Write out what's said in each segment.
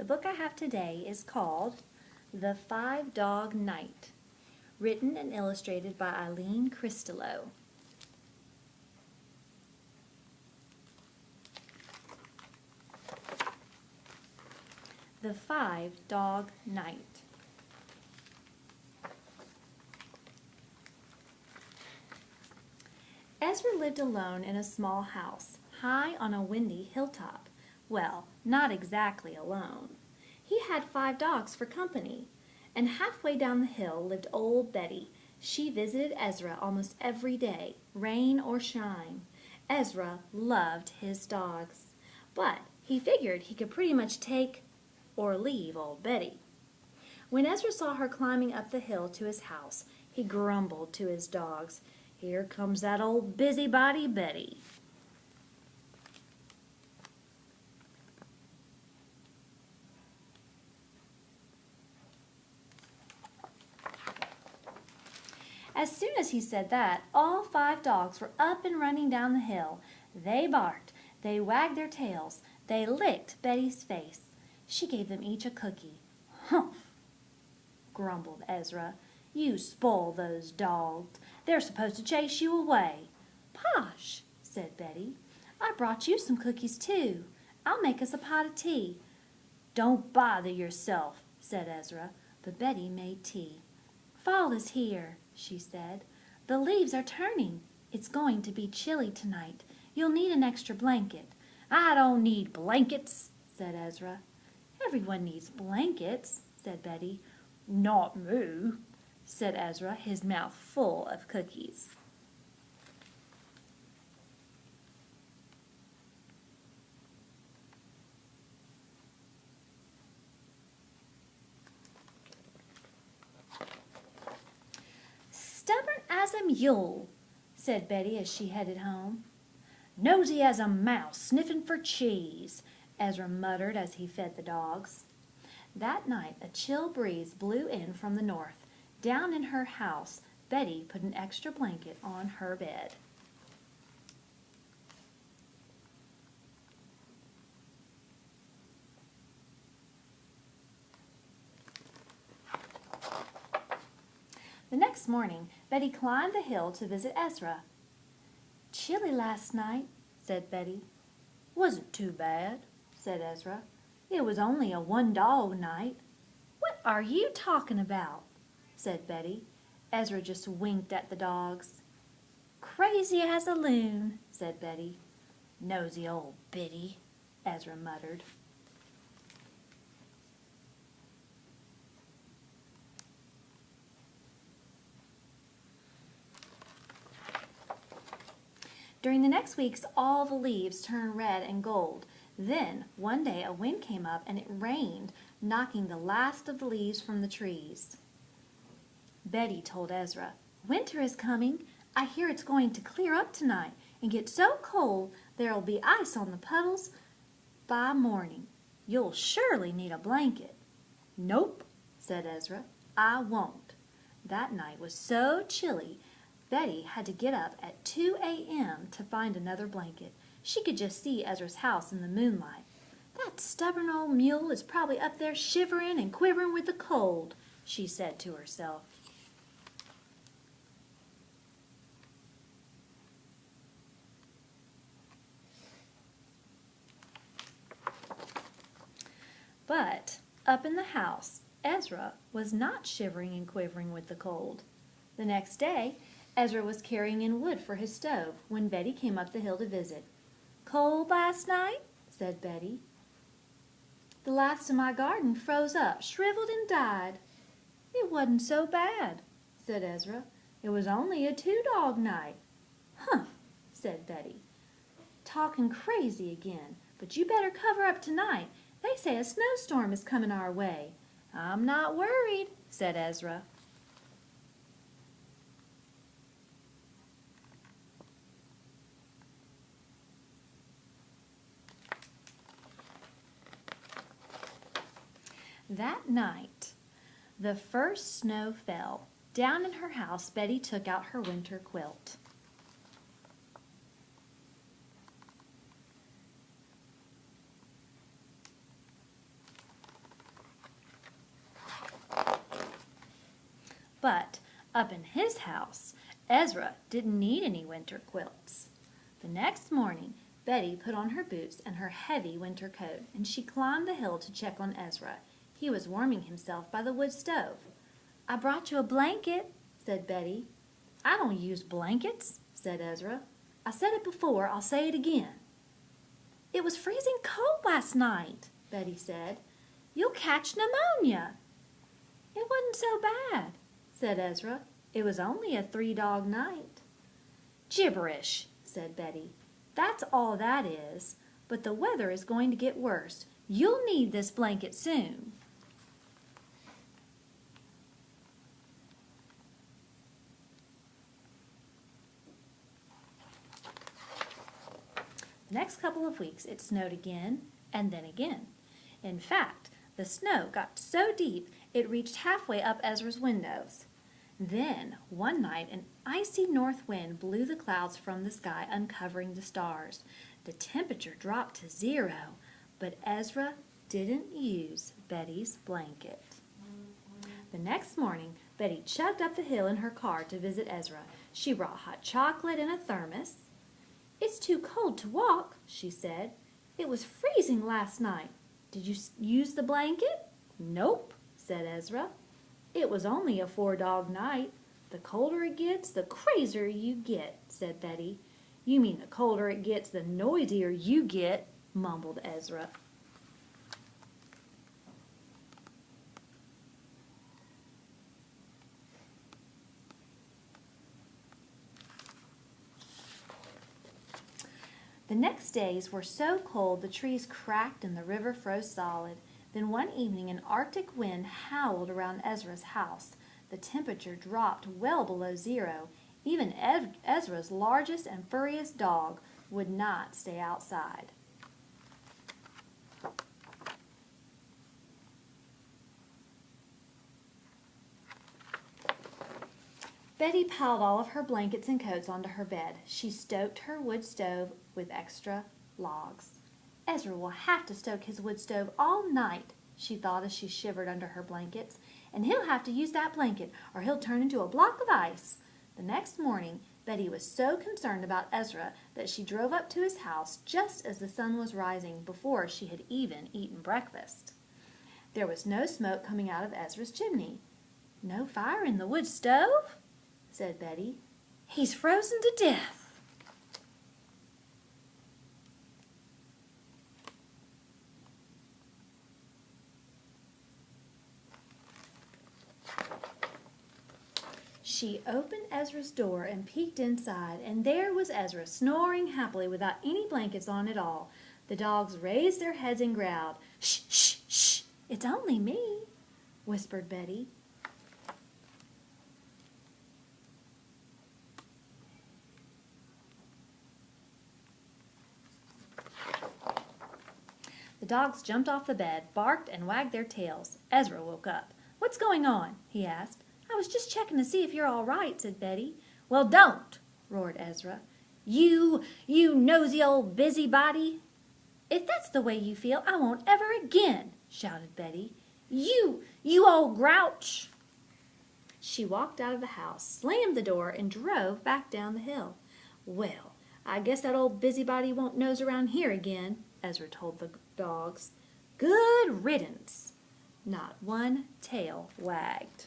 The book I have today is called The Five Dog Night, written and illustrated by Eileen Cristello. The Five Dog Night. Ezra lived alone in a small house, high on a windy hilltop. Well, not exactly alone. He had 5 dogs for company, and halfway down the hill lived old Betty. She visited Ezra almost every day, rain or shine. Ezra loved his dogs, but he figured he could pretty much take or leave old Betty. When Ezra saw her climbing up the hill to his house, he grumbled to his dogs, "Here comes that old busybody Betty." As soon as he said that, all 5 dogs were up and running down the hill. They barked, they wagged their tails, they licked Betty's face. She gave them each a cookie. "Humph!" grumbled Ezra. "You spoil those dogs. They're supposed to chase you away." "Posh!" said Betty. "I brought you some cookies too. I'll make us a pot of tea." "Don't bother yourself," said Ezra, but Betty made tea. "Fall is here," she said. "The leaves are turning. It's going to be chilly tonight. You'll need an extra blanket." "I don't need blankets," said Ezra. "Everyone needs blankets," said Betty. "Not me," said Ezra, his mouth full of cookies. "Stubborn as a mule," said Betty as she headed home. "Nosy as a mouse sniffing for cheese," Ezra muttered as he fed the dogs. That night a chill breeze blew in from the north. Down in her house, Betty put an extra blanket on her bed. The next morning, Betty climbed the hill to visit Ezra. "Chilly last night," said Betty. "Wasn't too bad," said Ezra. "It was only a 1-dog night." "What are you talking about?" said Betty. Ezra just winked at the dogs. "Crazy as a loon," said Betty. "Nosy old biddy," Ezra muttered. During the next weeks, all the leaves turned red and gold. Then, one day, a wind came up and it rained, knocking the last of the leaves from the trees. Betty told Ezra, "Winter is coming. I hear it's going to clear up tonight and get so cold there'll be ice on the puddles by morning. You'll surely need a blanket." "Nope," said Ezra. "I won't." That night was so chilly Betty had to get up at 2 a.m. to find another blanket. She could just see Ezra's house in the moonlight. "That stubborn old mule is probably up there shivering and quivering with the cold," she said to herself. But up in the house, Ezra was not shivering and quivering with the cold. The next day, Ezra was carrying in wood for his stove when Betty came up the hill to visit. "Cold last night?" said Betty. "The last of my garden froze up, shriveled and died." "It wasn't so bad," said Ezra. "It was only a 2-dog night." "Humph," said Betty. "Talking crazy again, but you better cover up tonight. They say a snowstorm is coming our way." "I'm not worried," said Ezra. That night, the first snow fell. Down in her house, Betty took out her winter quilt. But up in his house, Ezra didn't need any winter quilts. The next morning, Betty put on her boots and her heavy winter coat, and she climbed the hill to check on Ezra. He was warming himself by the wood stove. "I brought you a blanket," said Betty. "I don't use blankets," said Ezra. "I said it before, I'll say it again." "It was freezing cold last night," Betty said. "You'll catch pneumonia." "It wasn't so bad," said Ezra. "It was only a 3-dog night." "Gibberish," said Betty. "That's all that is. But the weather is going to get worse. You'll need this blanket soon." The next couple of weeks it snowed again and then again. In fact, the snow got so deep it reached halfway up Ezra's windows. Then, one night, an icy north wind blew the clouds from the sky, uncovering the stars. The temperature dropped to 0, but Ezra didn't use Betty's blanket. The next morning, Betty chugged up the hill in her car to visit Ezra. She brought hot chocolate in a thermos. "It's too cold to walk," she said. "It was freezing last night. Did you use the blanket?" "Nope," said Ezra. "It was only a 4-dog night. The colder it gets, the crazier you get," said Betty. "You mean the colder it gets, the noisier you get," mumbled Ezra. The next days were so cold the trees cracked and the river froze solid. Then one evening an Arctic wind howled around Ezra's house. The temperature dropped well below 0. Even Ezra's largest and furriest dog would not stay outside. Betty piled all of her blankets and coats onto her bed. She stoked her wood stove with extra logs. "Ezra will have to stoke his wood stove all night," she thought as she shivered under her blankets. "And he'll have to use that blanket or he'll turn into a block of ice." The next morning, Betty was so concerned about Ezra that she drove up to his house just as the sun was rising, before she had even eaten breakfast. There was no smoke coming out of Ezra's chimney. "No fire in the wood stove?" said Betty. "He's frozen to death." She opened Ezra's door and peeked inside, and there was Ezra snoring happily without any blankets on at all. The dogs raised their heads and growled. "Shh, shh, shh, it's only me," whispered Betty. The dogs jumped off the bed, barked, and wagged their tails. Ezra woke up. "What's going on?" he asked. "I was just checking to see if you're all right," said Betty. "Well, don't!" roared Ezra. You nosy old busybody." "If that's the way you feel, I won't ever again," shouted Betty. You old grouch." She walked out of the house, slammed the door, and drove back down the hill. "Well, I guess that old busybody won't nose around here again," Ezra told the dogs. "Good riddance." Not one tail wagged.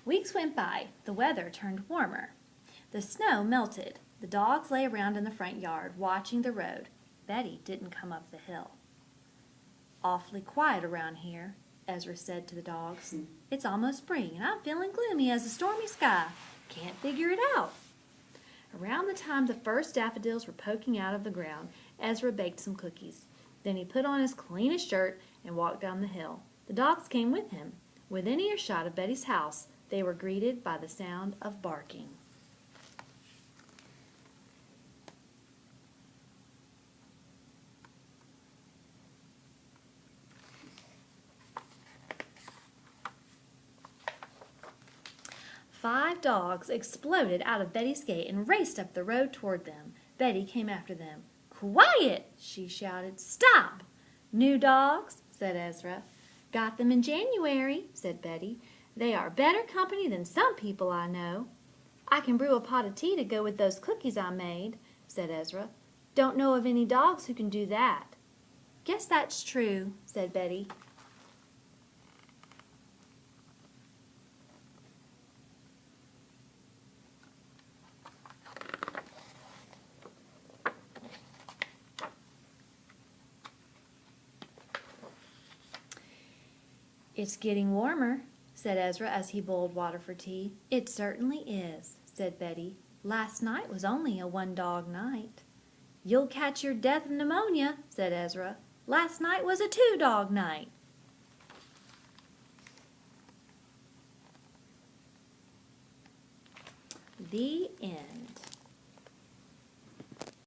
Weeks went by. The weather turned warmer. The snow melted. The dogs lay around in the front yard, watching the road. Betty didn't come up the hill. "Awfully quiet around here," Ezra said to the dogs. "It's almost spring, and I'm feeling gloomy as a stormy sky. Can't figure it out." Around the time the first daffodils were poking out of the ground, Ezra baked some cookies. Then he put on his cleanest shirt and walked down the hill. The dogs came with him. Within earshot of Betty's house, they were greeted by the sound of barking. 5 dogs exploded out of Betty's gate and raced up the road toward them. Betty came after them. "Quiet!" she shouted. "Stop!" "New dogs?" said Ezra. "Got them in January," said Betty. "They are better company than some people I know." "I can brew a pot of tea to go with those cookies I made," said Ezra. "Don't know of any dogs who can do that." "Guess that's true," said Betty. "It's getting warmer," said Ezra as he boiled water for tea. "It certainly is," said Betty. "Last night was only a 1-dog night." "You'll catch your death of pneumonia," said Ezra. "Last night was a 2-dog night." The end.